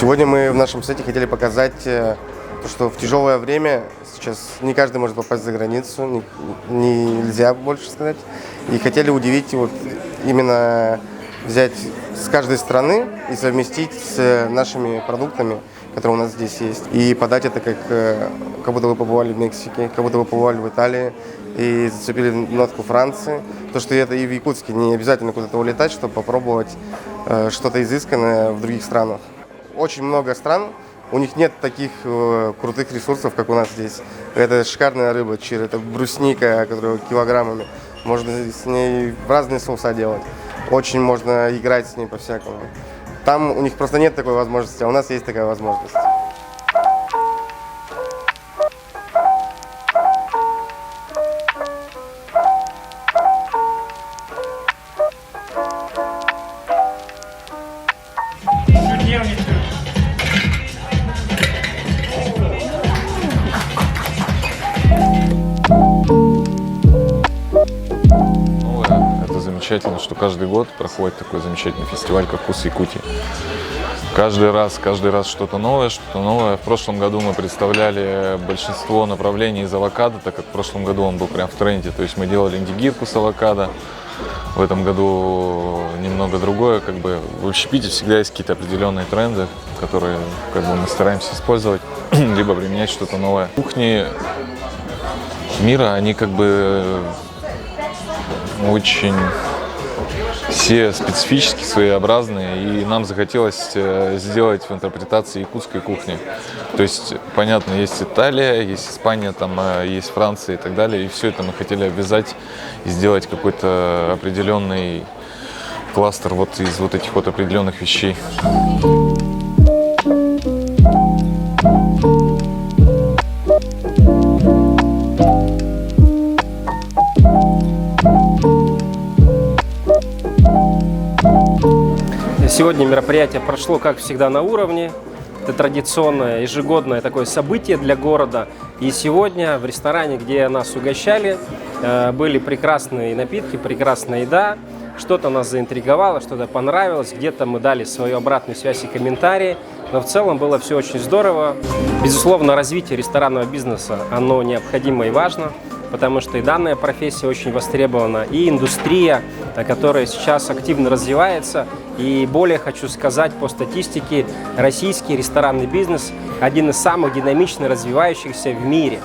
Сегодня мы в нашем сете хотели показать, что в тяжелое время сейчас не каждый может попасть за границу, нельзя больше сказать. И хотели удивить, именно взять с каждой страны и совместить с нашими продуктами, которые у нас здесь есть. И подать это как будто вы побывали в Мексике, как будто вы побывали в Италии и зацепили нотку Франции. То, что это и в Якутске, не обязательно куда-то улетать, чтобы попробовать что-то изысканное в других странах. Очень много стран, у них нет таких крутых ресурсов, как у нас здесь. Это шикарная рыба, чир, это брусника, которая килограммами. Можно с ней разные соуса делать. Очень можно играть с ней по-всякому. Там у них просто нет такой возможности, а у нас есть такая возможность. Замечательно, что каждый год проходит такой замечательный фестиваль, как «Вкус Якутии». Каждый раз что-то новое, что-то новое. В прошлом году мы представляли большинство направлений из авокадо, так как в прошлом году он был прям в тренде. То есть мы делали индигирку с авокадо. В этом году немного другое. В общепите всегда есть какие-то определенные тренды, которые мы стараемся использовать, либо применять что-то новое. Кухни мира, они очень все специфически своеобразные, и нам захотелось сделать в интерпретации якутской кухни. То есть, понятно, есть Италия, есть Испания, есть Франция и так далее, и все это мы хотели обвязать и сделать какой-то определенный кластер из этих определенных вещей. Сегодня мероприятие прошло, как всегда, на уровне. Это традиционное ежегодное такое событие для города. И сегодня в ресторане, где нас угощали, были прекрасные напитки, прекрасная еда. Что-то нас заинтриговало, что-то понравилось. Где-то мы дали свою обратную связь и комментарии. Но в целом было все очень здорово. Безусловно, развитие ресторанного бизнеса, оно необходимо и важно, потому что и данная профессия очень востребована, и индустрия, которая сейчас активно развивается. И более хочу сказать, по статистике, российский ресторанный бизнес один из самых динамично развивающихся в мире.